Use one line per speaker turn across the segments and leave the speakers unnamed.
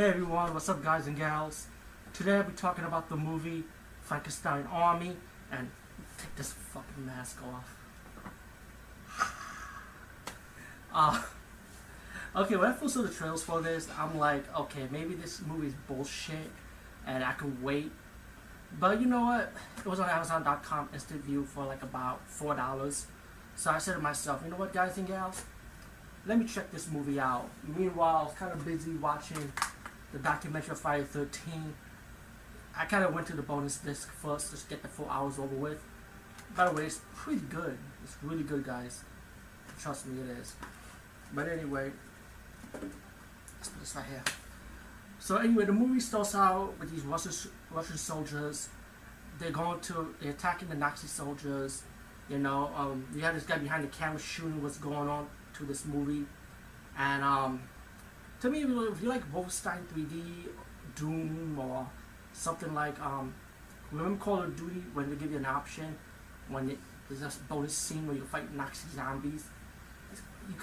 Hey everyone, what's up guys and gals? Today I'll be talking about the movie Frankenstein Army, and take this fucking mask off. Okay, when I first saw the trailers for this, I'm like, okay, maybe this movie is bullshit and I can wait. But you know what? It was on Amazon.com instant view for like about $4. So I said to myself, you know what guys and gals? Let me check this movie out. Meanwhile, I was kind of busy watching the documentary of Friday the 13th. I kind of went to the bonus disc first just to get the 4 hours over with. By the way, it's pretty good. It's really good, guys. Trust me, it is. But anyway, let's put this right here. So anyway, the movie starts out with these Russian soldiers. They're attacking the Nazi soldiers. You know, you have this guy behind the camera shooting what's going on to this movie. And to me, if you like Wolfenstein 3D, Doom, or something like, remember Call of Duty when they give you an option, when there's a bonus scene where you fight Nazi zombies?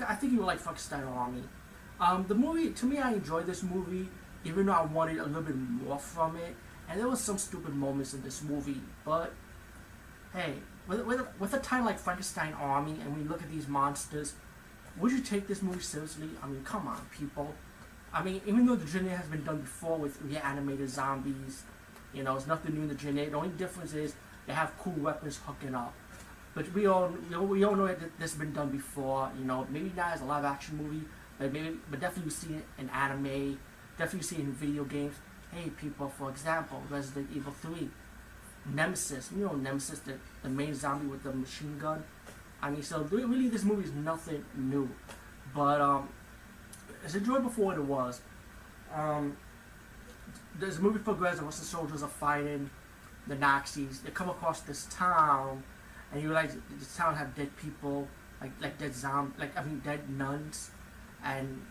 I think you would like Frankenstein Army. The movie, to me, I enjoyed this movie, even though I wanted a little bit more from it. And there was some stupid moments in this movie, but hey, with a title like Frankenstein Army, and we look at these monsters, would you take this movie seriously? I mean, come on, people. I mean, even though the genre has been done before with reanimated zombies, you know, it's nothing new in the genre. The only difference is they have cool weapons hooking up. But we all know that this has been done before. You know, maybe not as a live action movie, but definitely you see it in anime, definitely you see it in video games. Hey, people, for example, Resident Evil 3, Nemesis. You know, Nemesis, the main zombie with the machine gun. I mean, so really, this movie is nothing new, but it's enjoyable for what it was. As the movie progresses, once the soldiers are fighting the Nazis, they come across this town, and you realize this town have dead people, like dead dead nuns, and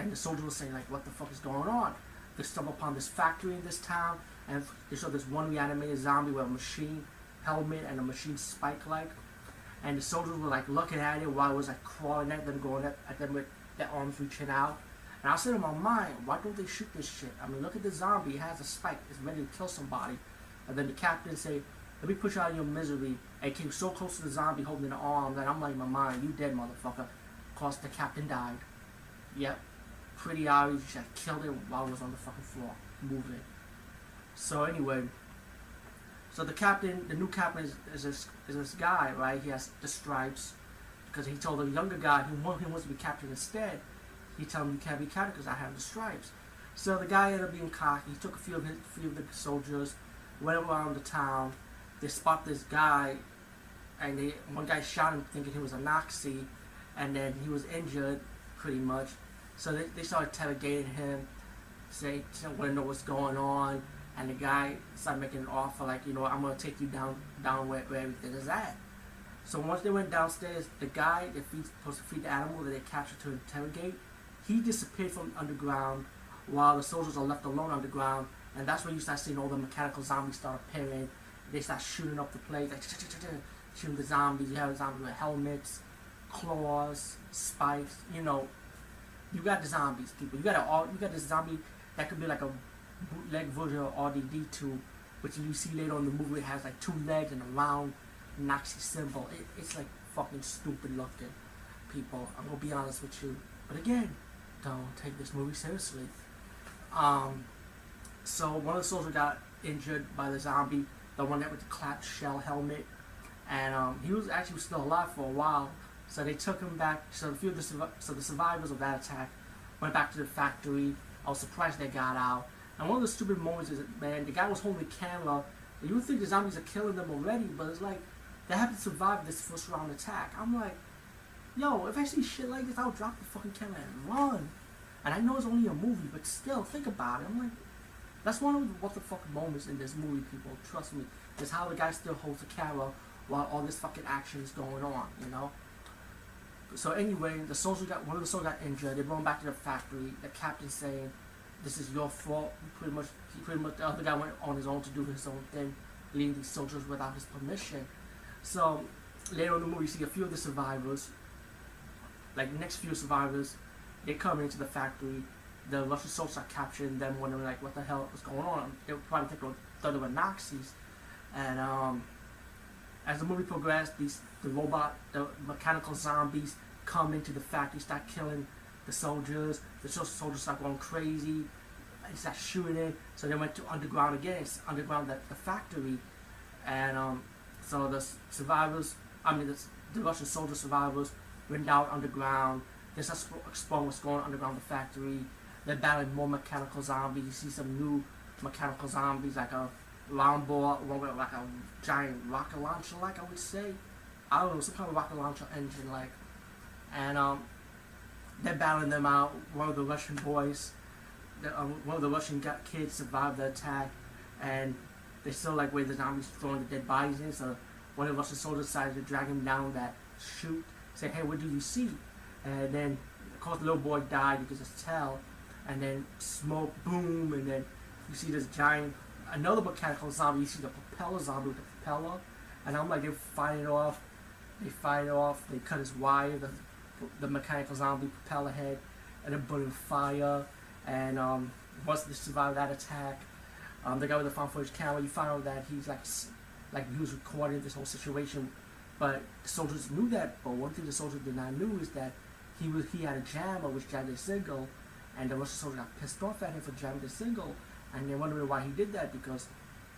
the soldiers will say like, what the fuck is going on? They stumble upon this factory in this town, and they show this one reanimated zombie with a machine helmet and a machine spike like. And the soldiers were like looking at it while it was like crawling at them, going at them with their arms reaching out. And I said in my mind, why don't they shoot this shit? I mean, look at the zombie, it has a spike, it's ready to kill somebody. And then the captain say, let me push you out of your misery. And he came so close to the zombie holding the arms, and I'm like in my mind, you dead motherfucker. Of course, the captain died. Yep, pretty obvious, you should have killed him while it was on the fucking floor, moving. So anyway, so the new captain is this guy, right? He has the stripes, because he told the younger guy who wants to be captain instead. He told him you can't be captain because I have the stripes. So the guy ended up being cocky. He took a few of the soldiers, went around the town. They spot this guy, and one guy shot him thinking he was a Nazi, and then he was injured pretty much. So they started interrogating him, say want to know what's going on. And the guy started making an offer like, you know, I'm going to take you down where everything is at. So once they went downstairs, the guy that's supposed to feed the animal that they captured to interrogate, he disappeared from underground while the soldiers are left alone underground. And that's when you start seeing all the mechanical zombies start appearing. They start shooting up the place, like shooting the zombies. You have zombies with helmets, claws, spikes. You know, you got the zombies, people. You got this zombie that could be like a bootleg version of RDD2, which you see later on in the movie. It has like 2 legs and a round Nazi symbol. It's like fucking stupid looking, people. I'm gonna be honest with you. But again, don't take this movie seriously. So one of the soldiers got injured by the zombie, the one that with the clapped shell helmet, and he was actually still alive for a while. So they took him back. So the survivors of that attack went back to the factory. I was surprised they got out. And one of the stupid moments is, man, the guy was holding the camera. You would think the zombies are killing them already, but it's like they haven't survived this first round attack. I'm like, yo, if I see shit like this, I'll drop the fucking camera and run. And I know it's only a movie, but still, think about it. I'm like, that's one of the what the fuck moments in this movie, people. Trust me. Is how the guy still holds the camera while all this fucking action is going on, you know? So anyway, one of the soldiers got injured. They brought him back to the factory. The captain saying, this is your fault. Pretty much, the other guy went on his own to do his own thing, leaving these soldiers without his permission. So later in the movie, you see a few of the survivors, like the next few survivors, they come into the factory, the Russian soldiers are capturing them, wondering like what the hell was going on. They probably thought they were Nazis, and as the movie progressed, the mechanical zombies come into the factory, start killing the soldiers. The soldiers start going crazy. They start shooting. So they went to underground again. It's underground the factory, and so the survivors, the Russian soldier survivors, went down underground. They start exploring what's going on underground the factory. They're battling more mechanical zombies. You see some new mechanical zombies, like a round ball, one with like a giant rocket launcher, like I would say. I don't know, some kind of rocket launcher engine, like. And they're battling them out. One of the Russian boys, one of the Russian kids survived the attack, and they still like where the zombies throwing the dead bodies in. So one of the Russian soldiers decided to drag him down that chute, say, "Hey, what do you see?" And then, of course, the little boy died. You could just tell. And then smoke, boom, and then you see this giant, another mechanical zombie. You see the propeller zombie with the propeller, and I'm like, they fight it off. They cut his wire, the mechanical zombie propeller head, and then put in fire. And once they survive that attack, the guy with the found footage camera, you find out that he's like he was recording this whole situation. But the soldiers knew that. But one thing the soldiers did not know is that he had a jammer which jammed his signal. And the Russian soldier got pissed off at him for jamming the signal, and they wondering why he did that, because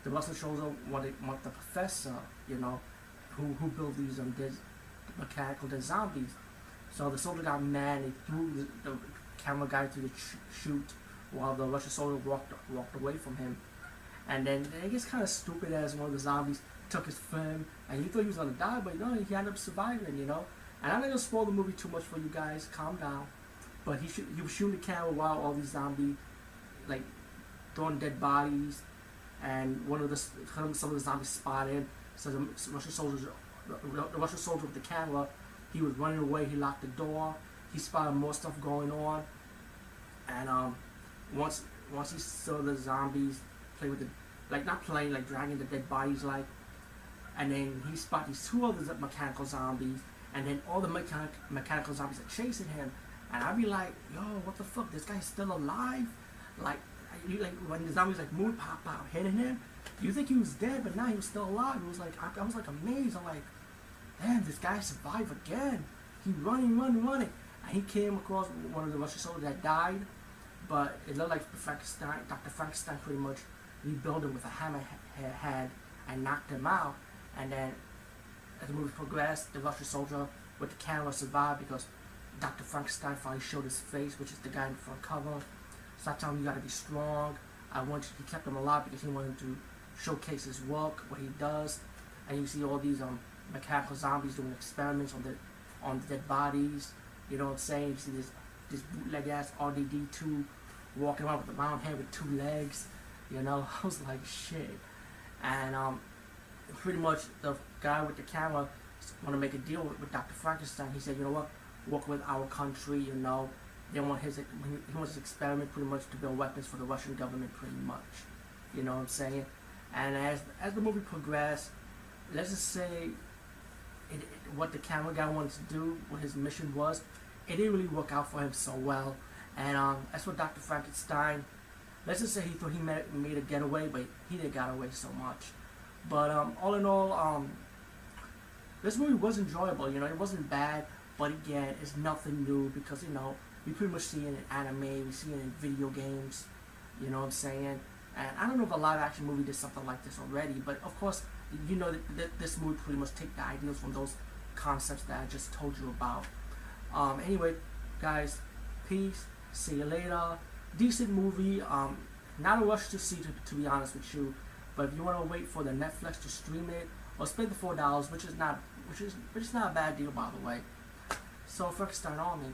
the Russian soldier wanted the professor, you know, who built these mechanical zombies. So the soldier got mad and he threw the camera guy through the chute while the Russian soldier walked away from him. And then it gets kind of stupid as one of the zombies took his friend, and he thought he was gonna die, but no, he ended up surviving, you know. And I'm not gonna spoil the movie too much for you guys. Calm down. But he was shooting the camera while all these zombies, like, throwing dead bodies, and some of the zombies spotted him. So the Russian soldier with the camera, he was running away. He locked the door. He spotted more stuff going on, and once he saw the zombies play with dragging the dead bodies, like, and then he spotted these two other mechanical zombies, and then all the mechanical zombies are chasing him. And I'd be like, yo, what the fuck? This guy's still alive? Like when the zombies like move, pop out, hitting him, you think he was dead, but now he was still alive. It was like I was like amazed. I'm like, damn, this guy survived again. He running, and he came across one of the Russian soldiers that died, but it looked like Dr. Frankenstein pretty much rebuilt him with a hammerhead and knocked him out. And then as the movie progressed, the Russian soldier with the camera survived because Dr. Frankenstein finally showed his face, which is the guy in the front cover. So I told him, you gotta be strong. He kept him alive because he wanted to showcase his work, what he does. And you see all these mechanical zombies doing experiments on the dead bodies. You know what I'm saying? You see this bootleg ass RDD2 walking around with a round head with 2 legs. You know, I was like, shit. And pretty much the guy with the camera want to make a deal with Dr. Frankenstein. He said, you know what? Work with our country, you know. He wants his experiment pretty much to build weapons for the Russian government, pretty much. You know what I'm saying? And as the movie progressed, let's just say what the camera guy wanted to do, what his mission was, it didn't really work out for him so well. And as for Dr. Frankenstein, let's just say he thought he made a getaway, but he didn't get away so much. But all in all, this movie was enjoyable. You know, it wasn't bad. But again, it's nothing new because, you know, we pretty much see it in anime, we see it in video games, you know what I'm saying? And I don't know if a live action movie did something like this already, but of course, you know that this movie pretty much take the ideas from those concepts that I just told you about. Anyway, guys, peace, see you later. Decent movie, not a rush to see, to be honest with you, but if you want to wait for the Netflix to stream it, or spend the $4, which is not a bad deal, by the way. So Frankenstein Army.